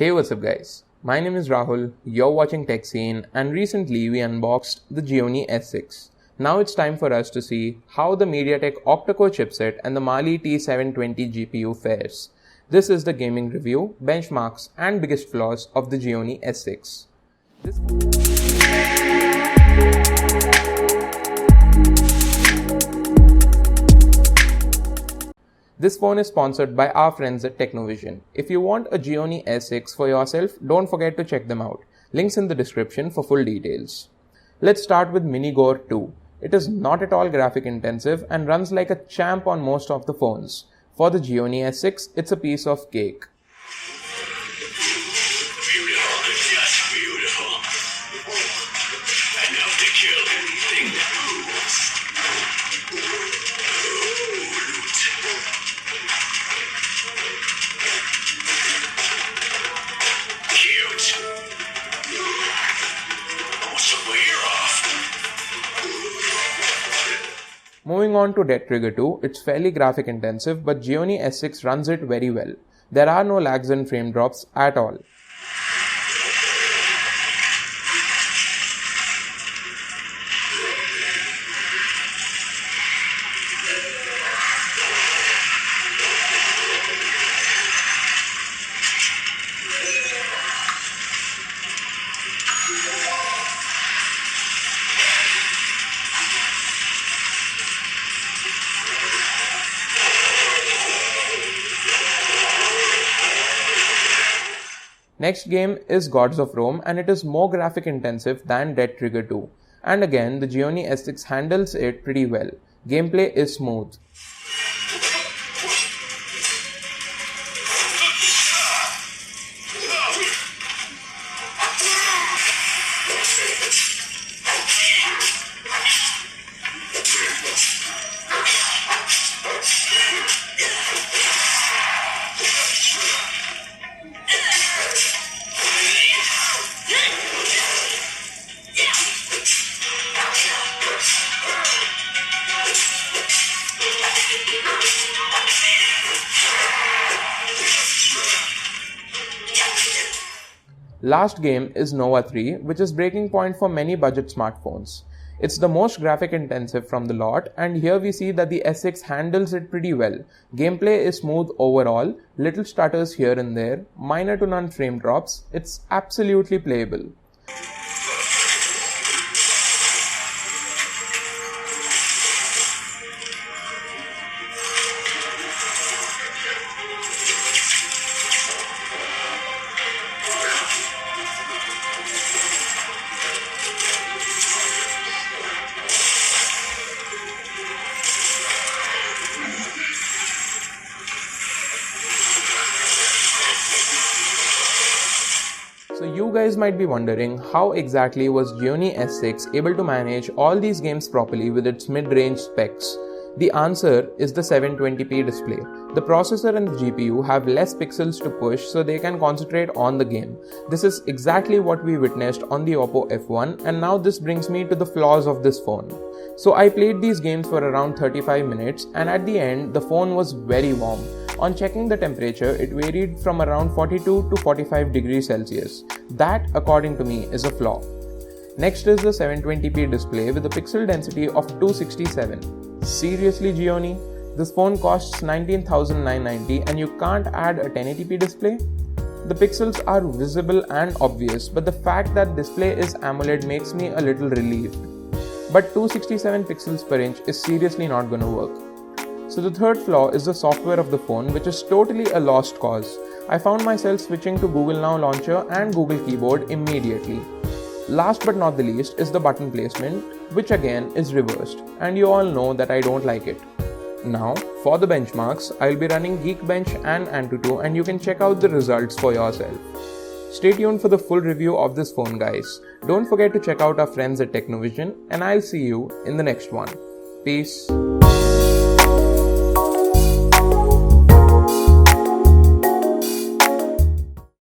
Hey, what's up guys? My name is Rahul, you're watching Tech Scene, and recently we unboxed the Gionee S6. Now it's time for us to see how the MediaTek octa-core chipset and the Mali T720 GPU fares. This is the gaming review, benchmarks and biggest flaws of the Gionee S6. This phone is sponsored by our friends at Technovision. If you want a Gionee S6 for yourself, don't forget to check them out. Links in the description for full details. Let's start with MiniGore 2. It is not at all graphic intensive and runs like a champ on most of the phones. For the Gionee S6, it's a piece of cake. Moving on to Dead Trigger 2, it's fairly graphic intensive, but Gionee S6 runs it very well. There are no lags and frame drops at all. Next game is Gods of Rome, and it is more graphic intensive than Dead Trigger 2. And again, the Gionee S6 handles it pretty well. Gameplay is smooth. Last game is Nova 3, which is breaking point for many budget smartphones. It's the most graphic intensive from the lot, and here we see that the S6 handles it pretty well. Gameplay is smooth overall, little stutters here and there, minor to none frame drops. It's absolutely playable. So you guys might be wondering, how exactly was Gionee S6 able to manage all these games properly with its mid-range specs? The answer is the 720p display. The processor and the GPU have less pixels to push, so they can concentrate on the game. This is exactly what we witnessed on the Oppo F1, and now this brings me to the flaws of this phone. So I played these games for around 35 minutes, and at the end the phone was very warm. On checking the temperature, it varied from around 42 to 45 degrees Celsius. That, according to me, is a flaw. Next is the 720p display with a pixel density of 267. Seriously, Gionee? This phone costs 19,990 and you can't add a 1080p display? The pixels are visible and obvious, but the fact that display is AMOLED makes me a little relieved. But 267 pixels per inch is seriously not gonna work. So the third flaw is the software of the phone, which is totally a lost cause. I found myself switching to Google Now Launcher and Google Keyboard immediately. Last but not the least is the button placement, which again is reversed, and you all know that I don't like it. Now, for the benchmarks, I'll be running Geekbench and Antutu, and you can check out the results for yourself. Stay tuned for the full review of this phone, guys. Don't forget to check out our friends at Technovision, and I'll see you in the next one. Peace.